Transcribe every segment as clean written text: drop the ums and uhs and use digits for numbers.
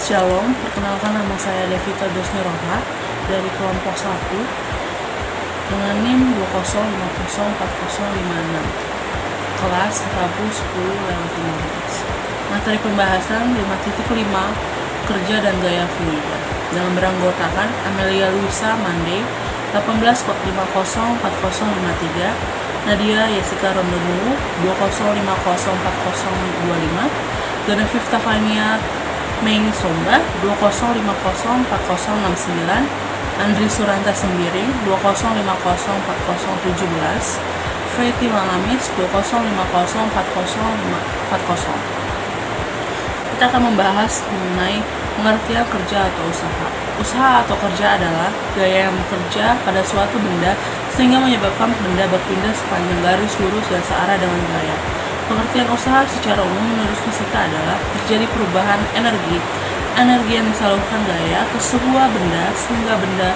Shalom, perkenalkan nama saya Devita Dosniroha dari kelompok 1 dengan NIM 2050456, kelas Rabu 10-15. Materi pembahasan 5.5 kerja dan gaya fluida dengan beranggotakan Amelia Luisa Mande 18504053, Nadia Jessica Romdonu 20504025, Genevieve Fania Mei Somba 20504069, Andri Suranta Sembiring 20504017, Feti Mangamis 20504040. Kita akan membahas mengenai pengertian kerja atau usaha. Usaha atau kerja adalah gaya yang bekerja pada suatu benda sehingga menyebabkan benda berpindah sepanjang garis lurus dan searah dengan gaya. Pengertian usaha secara umum menurut fisika adalah terjadi perubahan energi yang disalurkan gaya ke sebuah benda sehingga benda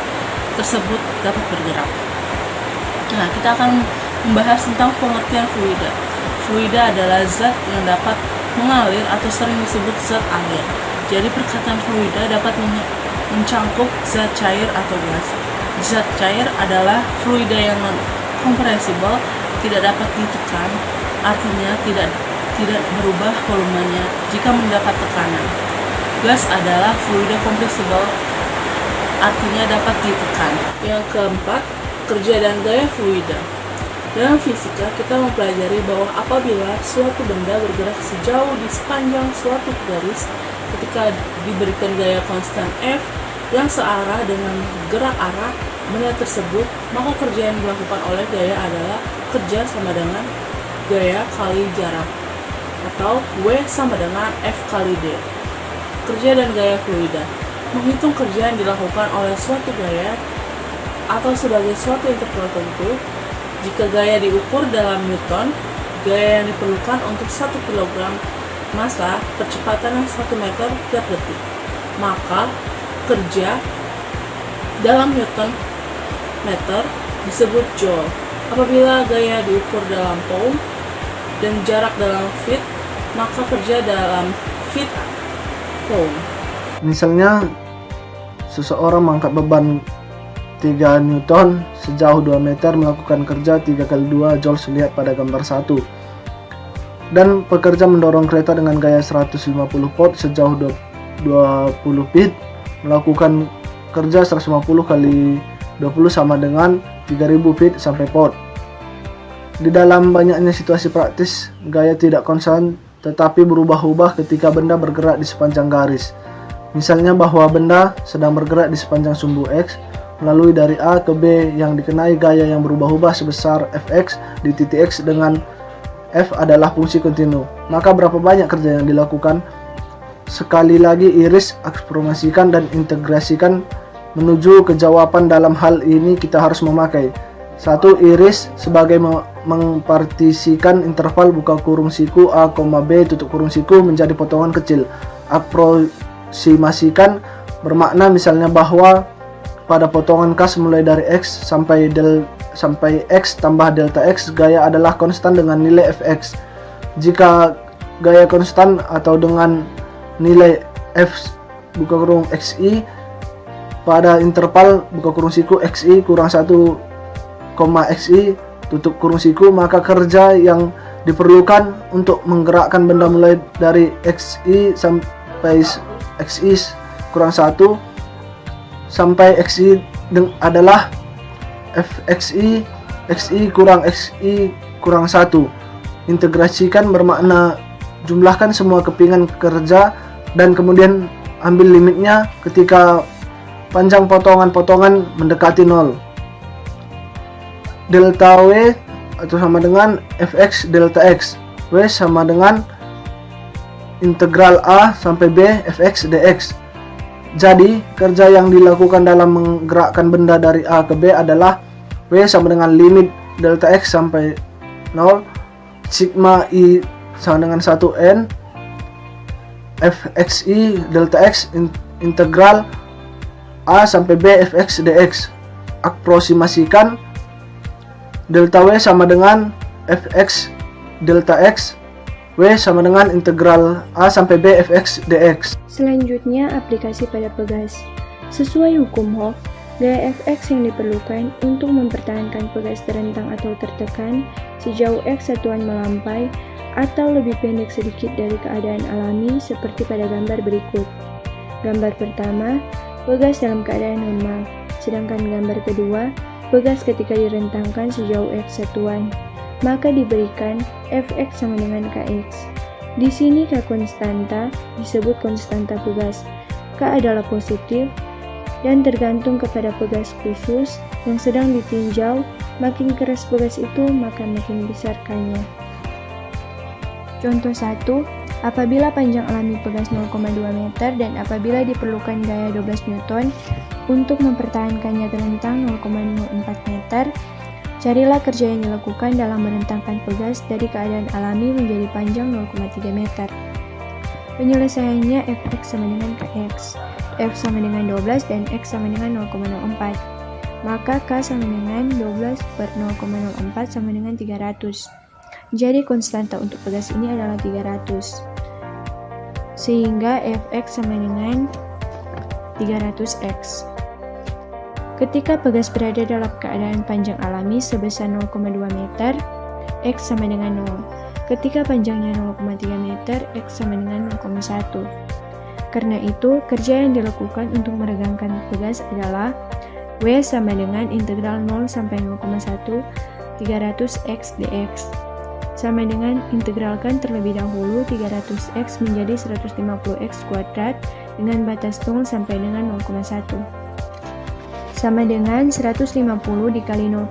tersebut dapat bergerak. Nah, kita akan membahas tentang pengertian fluida. Fluida adalah zat yang dapat mengalir atau sering disebut zat air. Jadi perkataan fluida dapat mencangkup zat cair atau gas. Zat cair adalah fluida yang non-compressible, tidak dapat ditekan, artinya tidak berubah volumenya jika mendapat tekanan. Gas adalah fluida compressible, artinya dapat ditekan. Yang keempat, kerja dan gaya fluida. Dalam fisika, kita mempelajari bahwa apabila suatu benda bergerak sejauh di sepanjang suatu garis ketika diberikan gaya konstan F yang searah dengan gerak arah benda tersebut, maka kerja yang dilakukan oleh gaya adalah kerja sama dengan gaya kali jarak, atau W sama dengan F kali D. Kerja dan gaya fluida menghitung kerja yang dilakukan oleh suatu gaya atau sebagai suatu interval tertentu. Jika gaya diukur dalam Newton, gaya yang diperlukan untuk 1 kg massa percepatan 1 meter per detik, maka kerja dalam Newton meter disebut joule. Apabila gaya diukur dalam pound dan jarak dalam feet, maka kerja dalam feet pound. Misalnya seseorang mengangkat beban 3 Newton sejauh 2 meter melakukan kerja 3 kali 2 joule, lihat pada gambar 1. Dan pekerja mendorong kereta dengan gaya 150 pot sejauh 20 feet melakukan kerja 150 kali 20 sama dengan 3000 feet sampai pot. Di dalam banyaknya situasi praktis, gaya tidak konstan tetapi berubah-ubah ketika benda bergerak di sepanjang garis. Misalnya bahwa benda sedang bergerak di sepanjang sumbu X melalui dari A ke B yang dikenai gaya yang berubah-ubah sebesar Fx di titik X dengan F adalah fungsi kontinu. Maka berapa banyak kerja yang dilakukan? Sekali lagi iris, ekspromasikan dan integrasikan. Menuju ke jawaban dalam hal ini kita harus memakai 1. Iris sebagai mempartisikan interval buka kurung siku A, B tutup kurung siku menjadi potongan kecil. Aproksimasikan bermakna misalnya bahwa pada potongan kas mulai dari X sampai X tambah delta X, gaya adalah konstan dengan nilai Fx. Jika gaya konstan atau dengan nilai F buka kurung Xi pada interval buka kurung siku Xi kurang 1, Xi tutup kurung siku, maka kerja yang diperlukan untuk menggerakkan benda mulai dari Xi sampai Xi kurang 1 sampai Xi adalah Fxi Xi kurang 1. Integrasikan bermakna jumlahkan semua kepingan kerja dan kemudian ambil limitnya ketika panjang potongan-potongan mendekati 0. Delta W atau sama dengan Fx delta X. W sama dengan integral A sampai B Fx dx. Jadi, kerja yang dilakukan dalam menggerakkan benda dari A ke B adalah W sama dengan limit delta X sampai 0, sigma I sama dengan 1N, Fxi delta X integral A sampai B Fx dx. Aproksimasikan delta W sama dengan Fx delta X W sama dengan integral A sampai B fx dx. Selanjutnya, aplikasi pada pegas. Sesuai hukum Hooke, gaya fx yang diperlukan untuk mempertahankan pegas terentang atau tertekan sejauh x satuan melampai atau lebih pendek sedikit dari keadaan alami seperti pada gambar berikut. Gambar pertama, pegas dalam keadaan normal, sedangkan gambar kedua, pegas ketika direntangkan sejauh x satuan. Maka diberikan fx sama dengan kx. Di sini k konstanta disebut konstanta pegas. K adalah positif dan tergantung kepada pegas khusus yang sedang ditinjau. Makin keras pegas itu, maka makin besar k-nya. Contoh 1, apabila panjang alami pegas 0,2 meter dan apabila diperlukan gaya 12 Newton untuk mempertahankannya terentang 0,04 meter, carilah kerja yang dilakukan dalam merentangkan pegas dari keadaan alami menjadi panjang 0,3 meter. Penyelesaiannya fx sama dengan kx, f sama dengan 12 dan x sama dengan 0,04. Maka k sama dengan 12 per 0,04 sama dengan 300. Jadi konstanta untuk pegas ini adalah 300. Sehingga fx sama dengan 300x. Ketika pegas berada dalam keadaan panjang alami sebesar 0,2 meter, x sama dengan 0. Ketika panjangnya 0,3 meter, x sama dengan 0,1. Karena itu, kerja yang dilakukan untuk meregangkan pegas adalah W sama dengan integral 0 sampai 0,1 300x dx. Sama dengan integralkan terlebih dahulu 300x menjadi 150x kuadrat dengan batas 0 sampai dengan 0,1. Sama dengan 150 dikali 0,1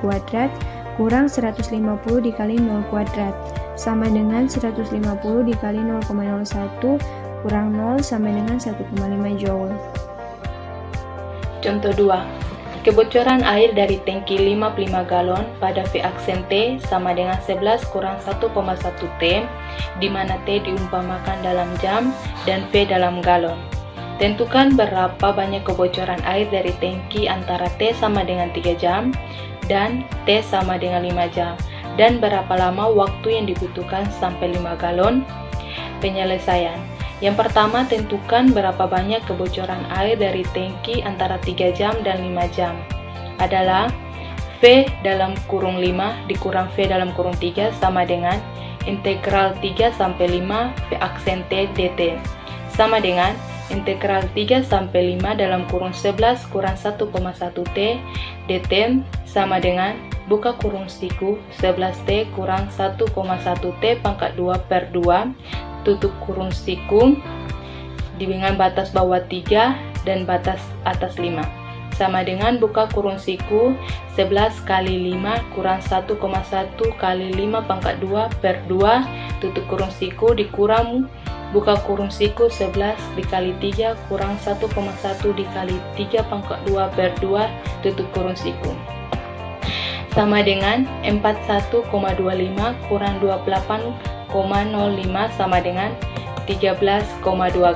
kuadrat kurang 150 dikali 0 kuadrat. Sama dengan 150 dikali 0,01 kurang 0 sama dengan 1,5 joule. Contoh 2. Kebocoran air dari tangki 55 galon pada V aksen T sama dengan 11 kurang 1,1 T, di mana T diumpamakan dalam jam dan V dalam galon. Tentukan berapa banyak kebocoran air dari tangki antara T sama dengan 3 jam dan T sama dengan 5 jam, dan berapa lama waktu yang dibutuhkan sampai 5 galon. Penyelesaian. Yang pertama, tentukan berapa banyak kebocoran air dari tangki antara 3 jam dan 5 jam. Adalah V dalam kurung 5 dikurang V dalam kurung 3 sama dengan integral 3 sampai 5 V aksen T dt. Sama dengan integral 3 sampai 5 dalam kurung 11 kurang 1,1 T dt sama dengan buka kurung siku 11T kurang 1,1 T pangkat 2 per 2 tutup kurung siku dengan batas bawah 3 dan batas atas 5 sama dengan buka kurung siku 11 kali 5 kurang 1,1 kali 5 pangkat 2 per 2 tutup kurung siku dikurang buka kurung siku 11 dikali 3 kurang 1,1 dikali 3 pangkat 2 per 2 tutup kurung siku sama dengan 41,25 kurang 28,05 sama dengan 13,2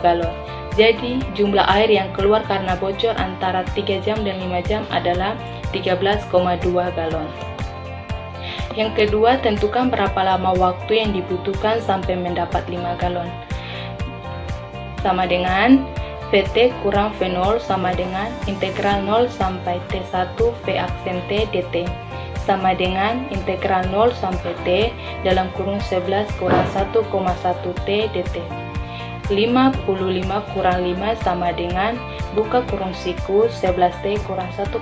galon. Jadi jumlah air yang keluar karena bocor antara 3 jam dan 5 jam adalah 13,2 galon. Yang kedua, tentukan berapa lama waktu yang dibutuhkan sampai mendapat 5 galon. Sama dengan Vt kurang V0 sama dengan integral 0 sampai T1 V aksen T dt sama dengan integral 0 sampai T dalam kurung 11 kurang 1,1 T dt. 55 kurang 5 sama dengan buka kurung siku 11T kurang 1,1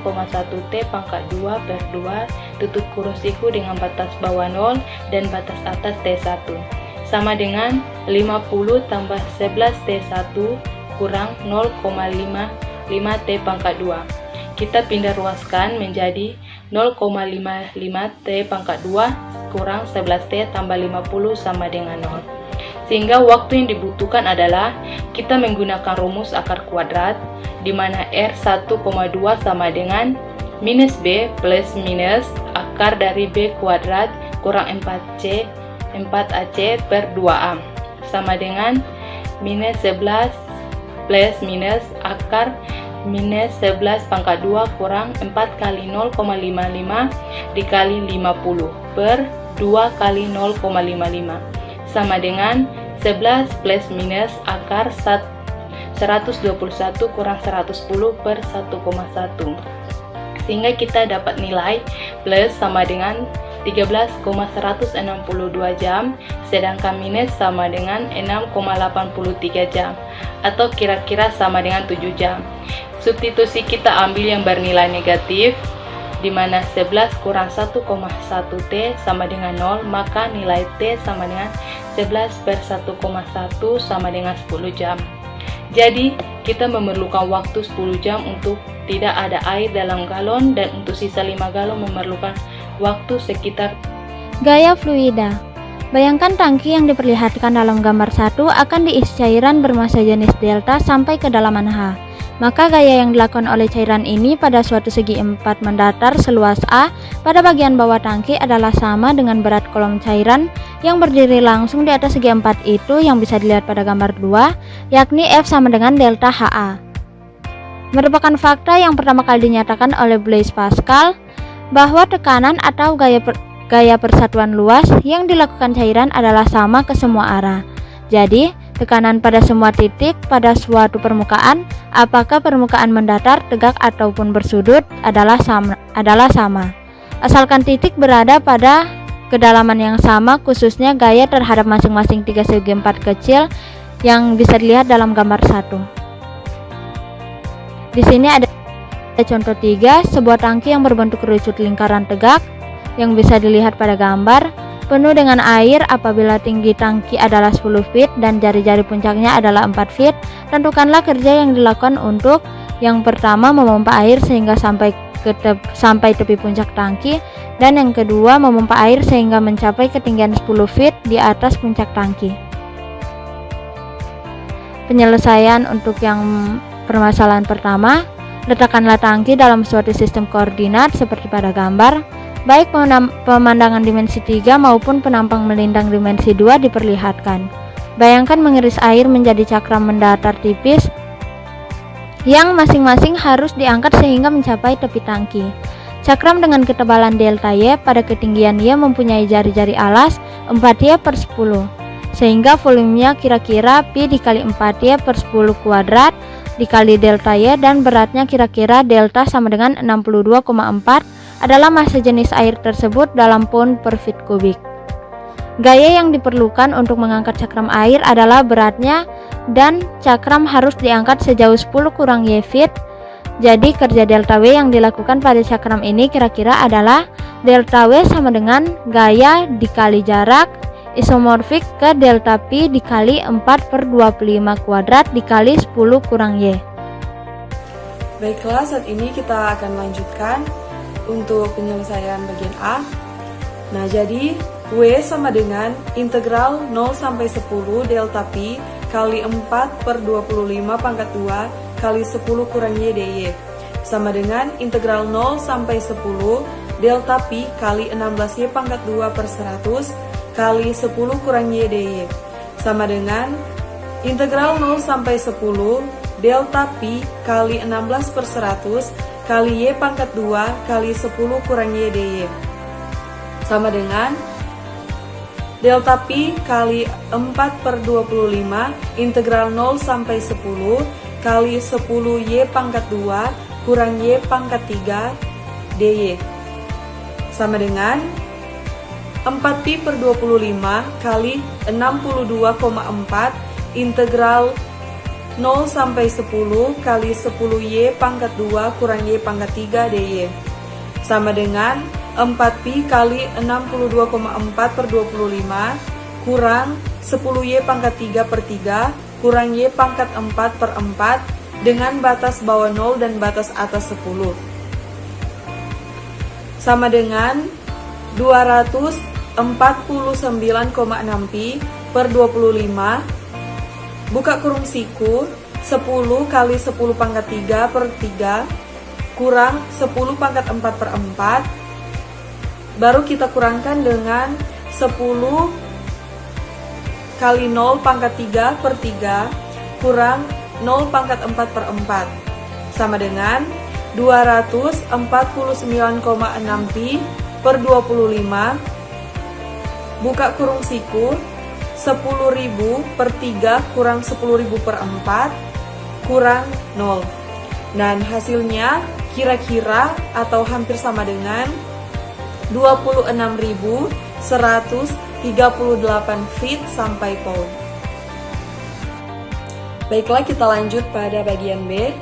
T pangkat 2 per 2 tutup kurung siku dengan batas bawah 0 dan batas atas T1 sama dengan 50 tambah 11 T1 kurang 0,55 T pangkat 2. Kita pindah ruaskan menjadi 0,55 T pangkat 2 kurang 11 T tambah 50 sama dengan 0. Sehingga waktu yang dibutuhkan adalah kita menggunakan rumus akar kuadrat di mana R1,2 sama dengan minus B plus minus akar dari B kuadrat kurang 4AC per 2A sama dengan minus 11 plus minus akar minus 11 pangkat 2 kurang 4 kali 0,55 dikali 50 per 2 kali 0,55 sama dengan 11 plus minus akar 121 kurang 110 per 1,1. Sehingga kita dapat nilai plus sama dengan 13,162 jam, sedangkan minus sama dengan 6,83 jam, atau kira-kira sama dengan 7 jam. Substitusi kita ambil yang bernilai negatif, di mana 11 kurang 1,1 T sama dengan 0, maka nilai T sama dengan 11 per 1,1 sama dengan 10 jam. Jadi, kita memerlukan waktu 10 jam untuk tidak ada air dalam galon, dan untuk sisa 5 galon memerlukan waktu sekitar. Gaya fluida. Bayangkan tangki yang diperlihatkan dalam gambar 1 akan diisi cairan bermassa jenis delta sampai kedalaman H. Maka gaya yang dilakukan oleh cairan ini pada suatu segi 4 mendatar seluas A pada bagian bawah tangki adalah sama dengan berat kolom cairan yang berdiri langsung di atas segi 4 itu yang bisa dilihat pada gambar 2, yakni F sama dengan delta HA. Merupakan fakta yang pertama kali dinyatakan oleh Blaise Pascal bahwa tekanan atau gaya persatuan luas yang dilakukan cairan adalah sama ke semua arah. Jadi, tekanan pada semua titik pada suatu permukaan, apakah permukaan mendatar, tegak ataupun bersudut adalah sama. Asalkan titik berada pada kedalaman yang sama, khususnya gaya terhadap masing-masing 3 segi 4 kecil yang bisa dilihat dalam gambar 1. Di sini ada contoh 3, sebuah tangki yang berbentuk kerucut lingkaran tegak yang bisa dilihat pada gambar, penuh dengan air apabila tinggi tangki adalah 10 feet dan jari-jari puncaknya adalah 4 feet. Tentukanlah kerja yang dilakukan untuk yang pertama memompa air sehingga sampai tepi puncak tangki, dan yang kedua memompa air sehingga mencapai ketinggian 10 feet di atas puncak tangki. Penyelesaian untuk yang permasalahan pertama, letakkanlah tangki dalam suatu sistem koordinat seperti pada gambar. Baik pemandangan dimensi 3 maupun penampang melintang dimensi 2 diperlihatkan. Bayangkan mengiris air menjadi cakram mendatar tipis yang masing-masing harus diangkat sehingga mencapai tepi tangki. Cakram dengan ketebalan delta Y pada ketinggian Y mempunyai jari-jari alas 4Y per 10, sehingga volumenya kira-kira Pi dikali 4Y per 10 kuadrat dikali delta Y, dan beratnya kira-kira delta sama dengan 62,4 adalah massa jenis air tersebut dalam pound per feet kubik. Gaya yang diperlukan untuk mengangkat cakram air adalah beratnya, dan cakram harus diangkat sejauh 10 kurang Y feet. Jadi kerja delta W yang dilakukan pada cakram ini kira-kira adalah delta W sama dengan gaya dikali jarak isomorfik ke delta Pi dikali 4 per 25 kuadrat dikali 10 kurang Y. Baiklah, saat ini kita akan lanjutkan untuk penyelesaian bagian A. Nah, jadi W sama dengan integral 0 sampai 10 delta Pi kali 4 per 25 pangkat 2 kali 10 kurang Y dy, sama dengan integral 0 sampai 10 delta Pi kali 16Y pangkat 2 per 100 kali 10 kurang Y dy, sama dengan integral 0 sampai 10 delta Pi kali 16 per 100 kali Y pangkat 2 kali 10 kurang Y dy, sama dengan delta Pi kali 4 per 25 integral 0 sampai 10 kali 10 Y pangkat 2 kurang Y pangkat 3 dy, sama dengan 4 Pi per 25 kali 62,4 integral 0 sampai 10 kali 10 Y pangkat 2 kurang Y pangkat 3 dy, sama dengan 4 Pi kali 62,4 per 25 kurang 10 Y pangkat 3 per 3 kurang Y pangkat 4 per 4 dengan batas bawah 0 dan batas atas 10, sama dengan 249,6 Pi per 25 buka kurung siku 10 kali 10 pangkat 3 per 3 kurang 10 pangkat 4 per 4, baru kita kurangkan dengan 10 kali 0 pangkat 3 per 3 kurang 0 pangkat 4 per 4, sama dengan 249,6 Pi per 25 buka kurung siku 10.000 per 3 kurang 10.000 per 4 kurang 0. Dan hasilnya kira-kira atau hampir sama dengan 26.138 feet sampai pound. Baiklah, kita lanjut pada bagian B.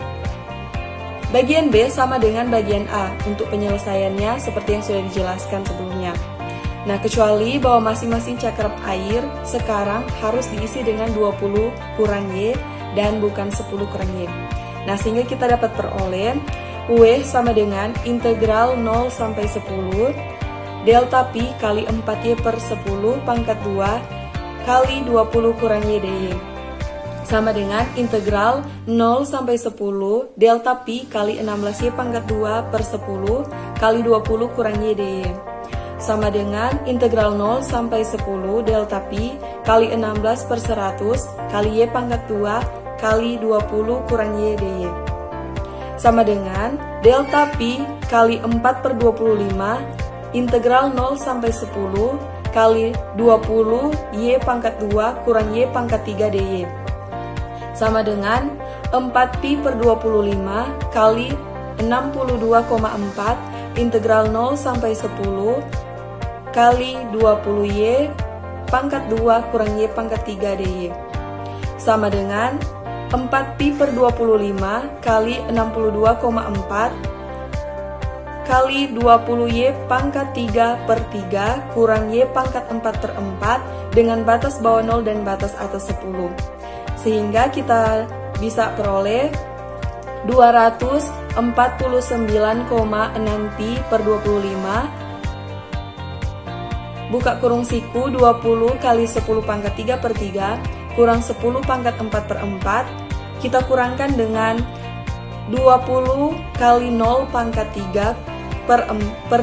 Bagian B sama dengan bagian A untuk penyelesaiannya seperti yang sudah dijelaskan sebelumnya. Nah, kecuali bahwa masing-masing cakram air sekarang harus diisi dengan 20 kurang Y dan bukan 10 kurang Y. Nah, sehingga kita dapat peroleh W sama dengan integral 0 sampai 10 delta pi kali 4Y per 10 pangkat 2 kali 20 kurang Y dy. Sama dengan integral 0 sampai 10 delta pi kali 16Y pangkat 2 per 10 kali 20 kurang Y dy. Sama dengan integral 0 sampai 10 delta pi kali 16 per 100 kali Y pangkat 2 kali 20 kurang Y dy. Sama dengan delta pi kali 4 per 25 integral 0 sampai 10 kali 20 Y pangkat 2 kurang Y pangkat 3 dy. Sama dengan 4pi per 25 kali 62,4 integral 0 sampai 10 kali 20Y pangkat 2 kurang Y pangkat 3 dy. Sama dengan 4pi per 25 kali 62,4 kali 20Y pangkat 3 per 3 kurang Y pangkat 4 per 4 dengan batas bawah 0 dan batas atas 10. Sehingga kita bisa peroleh 249,6 pi per 25 buka kurung siku 20 kali 10 pangkat 3 per 3 kurang 10 pangkat 4 per 4 kita kurangkan dengan 20 kali 0 pangkat 3 per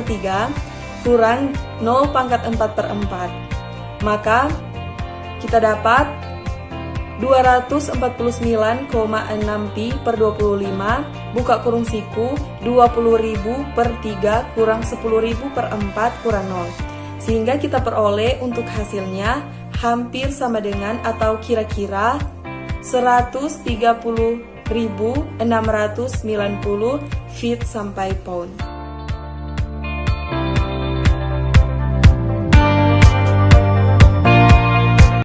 3 kurang 0 pangkat 4 per 4. Maka kita dapat 249,6 pi per 25 buka kurung siku 20.000 per 3 kurang 10.000 per 4 kurang 0. Sehingga kita peroleh untuk hasilnya hampir sama dengan atau kira-kira 130.690 feet sampai pound.